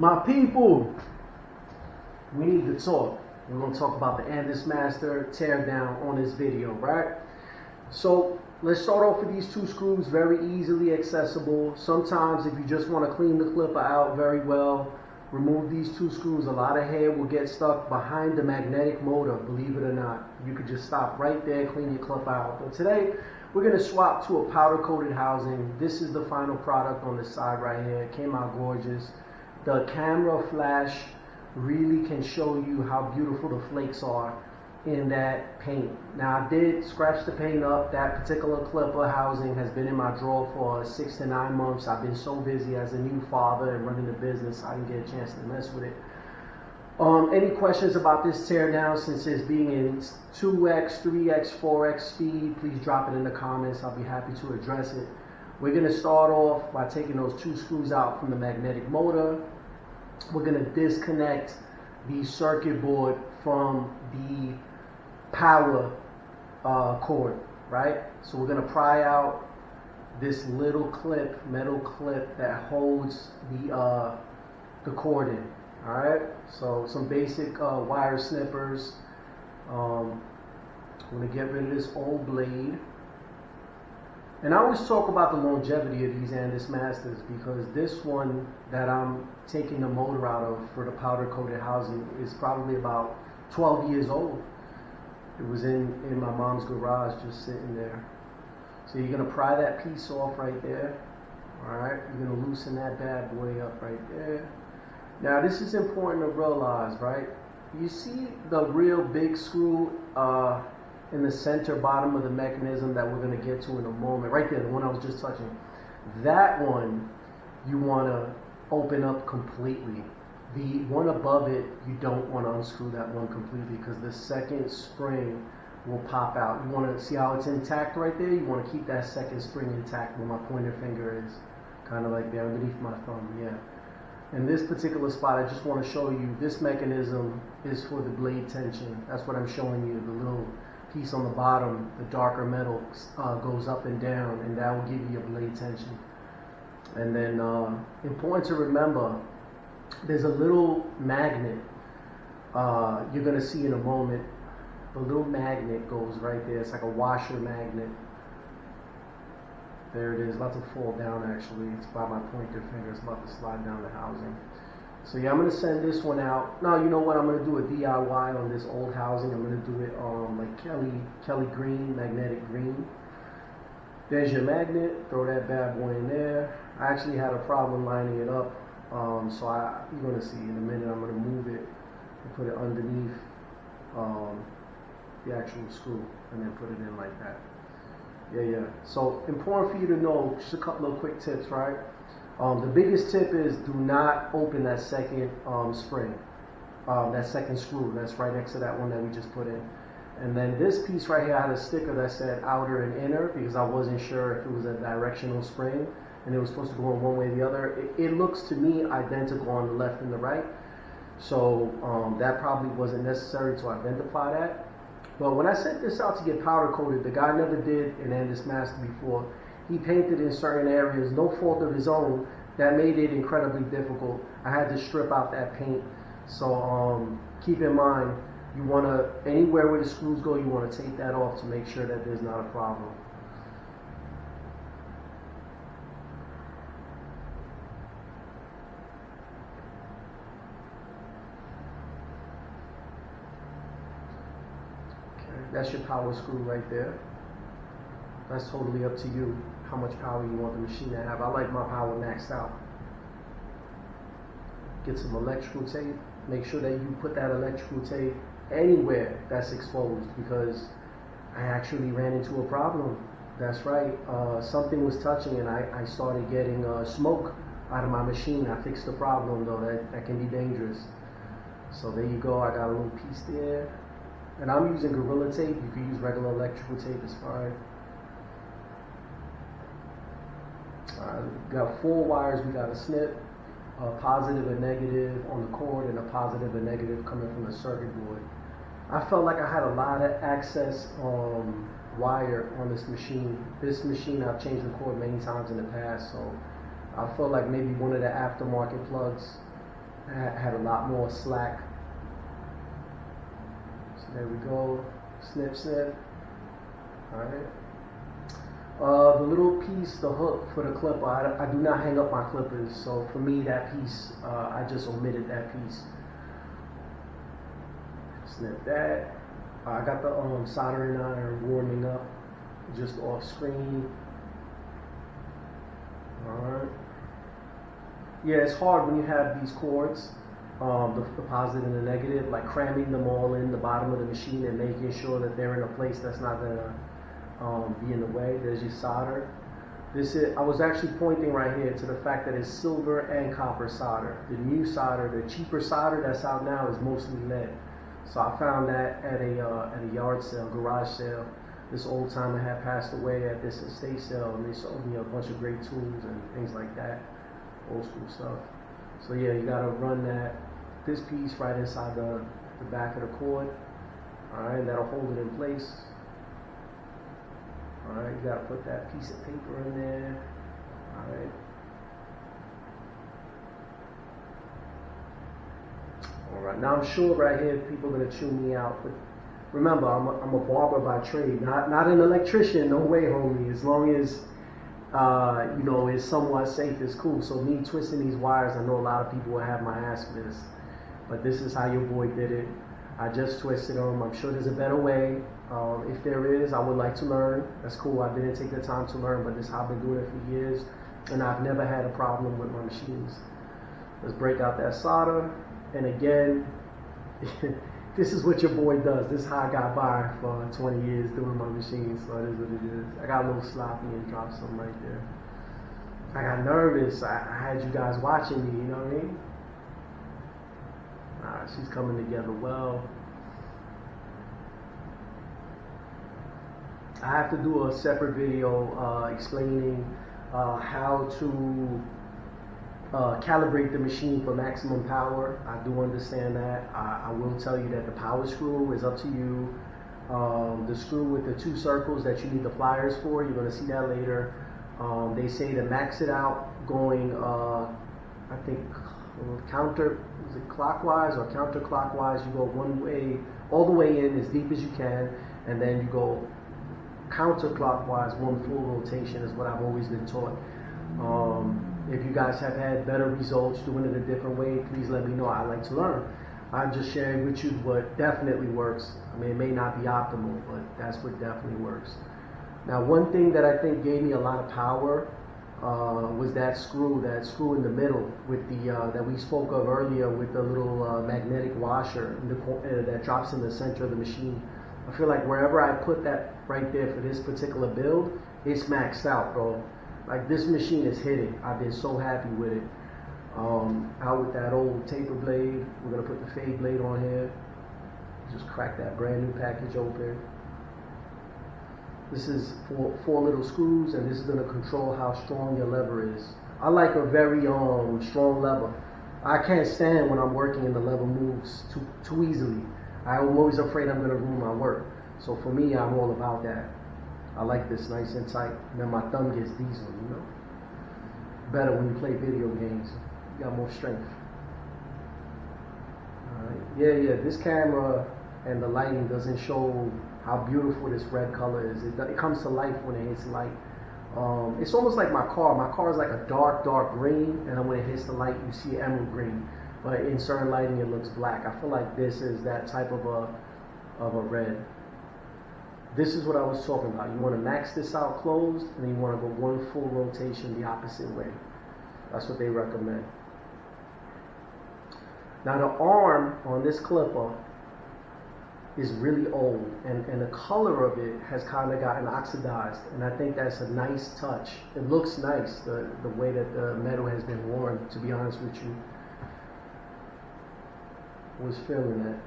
My people, we need to talk. We're going to talk about the Andis Master teardown on this video, right? So let's start off with these two screws, very easily accessible. Sometimes if you just want to clean the clipper out very well, remove these two screws. A lot of hair will get stuck behind the magnetic motor, believe it or not. You could just stop right there, clean your clipper out. But today, we're going to swap to a powder coated housing. This is the final product on the side right here. It came out gorgeous. The camera flash really can show you how beautiful the flakes are in that paint. Now I did scratch the paint up. That particular clipper housing has been in my drawer for 6 to 9 months. I've been so busy as a new father and running the business, I didn't get a chance to mess with it. Any questions about this teardown, since it's being in 2x, 3x, 4x speed, please drop it in the comments. I'll be happy to address it. We're going to start off by taking those two screws out from the magnetic motor. We're going to disconnect the circuit board from the power cord, right? So we're going to pry out this little clip, metal clip that holds the cord in. All right, so some basic wire snippers. I'm going to get rid of this old blade. And I always talk about the longevity of these Andis Masters, because this one that I'm taking the motor out of for the powder coated housing is probably about 12 years old. It was in my mom's garage just sitting there. So you're going to pry that piece off right there. All right, you're going to loosen that bad boy up right there. Now this is important to realize, right? You see the real big screw in the center bottom of the mechanism that we're going to get to in a moment, right there, the one I was just touching. That one you want to open up completely. The one above it, you don't want to unscrew that one completely, because the second spring will pop out. You want to see how it's intact right there? You want to keep that second spring intact where my pointer finger is, kind of like there underneath my thumb, yeah. In this particular spot, I just want to show you this mechanism is for the blade tension. That's what I'm showing you. The little piece on the bottom, the darker metal, goes up and down, and that will give you your blade tension. And then important to remember, there's a little magnet you're going to see in a moment. The little magnet goes right there. It's like a washer magnet. There it is, about to fall down actually. It's by my pointer finger, it's about to slide down the housing. So yeah, I'm gonna send this one out. Now you know what, I'm gonna do a DIY on this old housing. I'm gonna do it like Kelly green, magnetic green. There's your magnet, throw that bad boy in there. I actually had a problem lining it up. So you're gonna see in a minute, I'm gonna move it and put it underneath the actual screw and then put it in like that. Yeah. So important for you to know, just a couple of quick tips, right? The biggest tip is do not open that second spring, that second screw that's right next to that one that we just put in. And then this piece right here, I had a sticker that said outer and inner, because I wasn't sure if it was a directional spring and it was supposed to go in one way or the other. It looks to me identical on the left and the right. So that probably wasn't necessary to identify that. But when I sent this out to get powder coated, the guy never did an Andis Master before. He painted in certain areas, no fault of his own, that made it incredibly difficult. I had to strip out that paint. So keep in mind, you want to, anywhere where the screws go, you want to take that off to make sure that there's not a problem. That's your power screw right there. That's totally up to you, how much power you want the machine to have. I like my power maxed out. Get some electrical tape. Make sure that you put that electrical tape anywhere that's exposed, because I actually ran into a problem. That's right. Something was touching and I started getting smoke out of my machine. I fixed the problem though. That can be dangerous. So there you go. I got a little piece there. And I'm using Gorilla Tape. You can use regular electrical tape, it's fine. We got 4 wires we got to snip, a positive and negative on the cord and a positive and negative coming from the circuit board. I felt like I had a lot of access wire on this machine. This machine, I've changed the cord many times in the past, so I felt like maybe one of the aftermarket plugs had a lot more slack. So there we go, snip, snip. All right. The little piece, the hook for the clipper, I do not hang up my clippers, so for me that piece, I just omitted that piece. Snip that. I got the soldering iron warming up, just off screen. Alright. Yeah, it's hard when you have these cords, the positive and the negative, like cramming them all in the bottom of the machine and making sure that they're in a place that's not going to be in the way. There's your solder. I was actually pointing right here to the fact that it's silver and copper solder. The new solder, the cheaper solder that's out now is mostly lead. So I found that at a yard sale, garage sale. This old timer had passed away at this estate sale, and they sold me a bunch of great tools and things like that, old school stuff. So yeah, you gotta run this piece right inside the back of the cord. All right, that'll hold it in place. All right, you gotta put that piece of paper in there. All right. All right, now I'm sure right here people are gonna chew me out, but remember, I'm a barber by trade, not an electrician. No way, homie. As long as you know it's somewhat safe, it's cool. So me twisting these wires, I know a lot of people will have my ass for this, but this is how your boy did it. I just twisted them. I'm sure there's a better way. If there is, I would like to learn. That's cool. I didn't take the time to learn, but this is how I've been doing it for years, and I've never had a problem with my machines. Let's break out that solder, and again. This is what your boy does. This is how I got by for 20 years doing my machines, so it is what it is. I got a little sloppy and dropped some right there. I got nervous. I had you guys watching me, you know what I mean? Alright, she's coming together well. I have to do a separate video explaining how to calibrate the machine for maximum power. I do understand that. I will tell you that the power screw is up to you. The screw with the 2 circles that you need the pliers for, you're going to see that later. They say to max it out going, I think, clockwise or counterclockwise. You go one way, all the way in as deep as you can, and then you go counterclockwise, one full rotation is what I've always been taught. If you guys have had better results doing it a different way, please let me know. I like to learn. I'm just sharing with you what definitely works. I mean, it may not be optimal, but that's what definitely works. Now, one thing that I think gave me a lot of power was that screw in the middle with the that we spoke of earlier with the little magnetic washer in that drops in the center of the machine. I feel like wherever I put that right there for this particular build, it's maxed out, bro. Like, this machine is hitting. I've been so happy with it. Out with that old taper blade. We're gonna put the fade blade on here. Just crack that brand new package open. This is 4 little screws, and this is gonna control how strong your lever is. I like a very strong lever. I can't stand when I'm working and the lever moves too easily. I'm always afraid I'm gonna ruin my work. So for me, I'm all about that. I like this nice and tight. And then my thumb gets diesel, you know. Better when you play video games. You got more strength. Alright. Yeah, this camera and the lighting doesn't show how beautiful this red color is. It comes to life when it hits light. It's almost like my car. My car is like a dark green, and then when it hits the light, you see emerald green. But in certain lighting, it looks black. I feel like this is that type of a red. This is what I was talking about. You want to max this out closed, and then you want to go one full rotation the opposite way. That's what they recommend. Now the arm on this clipper is really old, and the color of it has kind of gotten oxidized, and I think that's a nice touch. It looks nice, the way that the metal has been worn, to be honest with you. Was feeling that.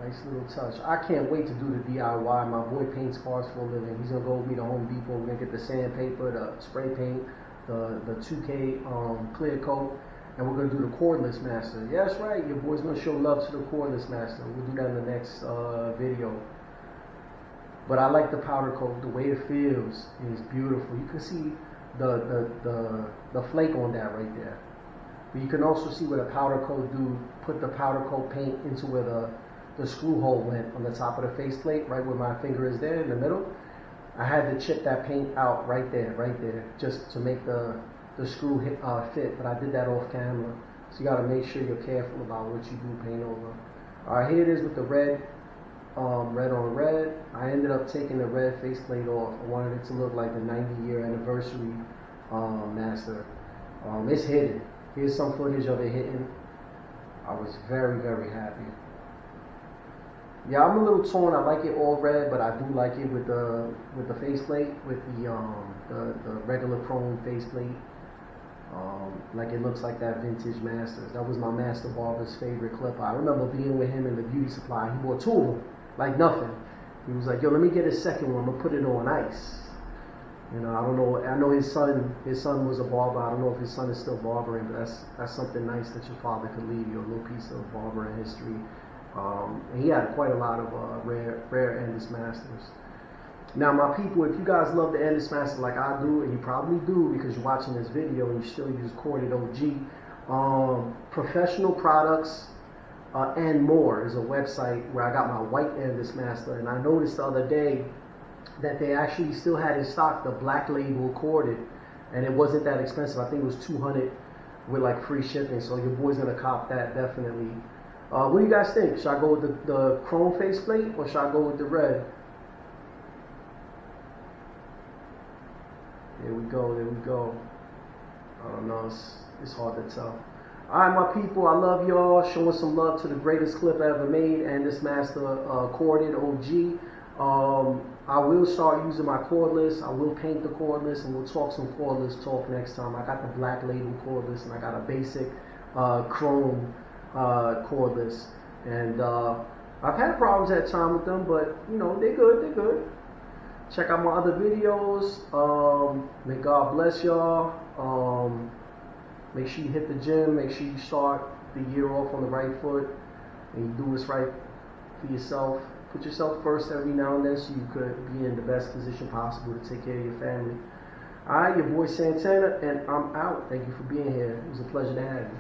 Nice little touch. I can't wait to do the DIY. My boy paints cars for a living. He's gonna go with me to Home Depot. We're gonna get the sandpaper, the spray paint, the 2K clear coat, and we're gonna do the cordless master. Yeah, that's right. Your boy's gonna show love to the cordless master. We'll do that in the next video. But I like the powder coat. The way it feels is beautiful. You can see the flake on that right there. But you can also see where the powder coat dude put the powder coat paint into where the screw hole went on the top of the faceplate, right where my finger is there in the middle. I had to chip that paint out right there, just to make the screw fit, but I did that off camera. So you gotta make sure you're careful about what you do paint over. Alright, here it is with the red, red on red. I ended up taking the red faceplate off. I wanted it to look like the 90-year anniversary Master. It's hidden. Here's some footage of it hitting. I was very, very happy. Yeah, I'm a little torn. I like it all red, but I do like it with the faceplate, with the regular chrome faceplate. Like it looks like that vintage Master. That was my Master Barber's favorite clipper. I remember being with him in the beauty supply. He bought two of them, like nothing. He was like, "Yo, let me get a second one. I'm gonna put it on ice." You know, I don't know. I know his son was a barber. I don't know if his son is still barbering, but that's something nice that your father could leave you, a little piece of barbering history. And he had quite a lot of rare Andis Masters. Now, my people, if you guys love the Andis Master like I do, and you probably do because you're watching this video and you still use Corded OG, Professional Products and More is a website where I got my white Andis Master, and I noticed the other day that they actually still had in stock the black label corded, and it wasn't that expensive. I think it was $200 with like free shipping, so your boy's gonna cop that definitely. What do you guys think? Should I go with the chrome faceplate or should I go with the red? There we go. I don't know, it's hard to tell. Alright, my people, I love y'all. Showing some love to the greatest clip I ever made, Andis Master Corded OG. I will start using my cordless. I will paint the cordless, and we'll talk some cordless talk next time. I got the black label cordless, and I got a basic chrome cordless. And I've had problems at time with them, but you know, they're good. Check out my other videos. May God bless y'all. Make sure you hit the gym. Make sure you start the year off on the right foot, and you do what's right for yourself. Put yourself first every now and then so you could be in the best position possible to take care of your family. Alright, your boy Santana, and I'm out. Thank you for being here. It was a pleasure to have you.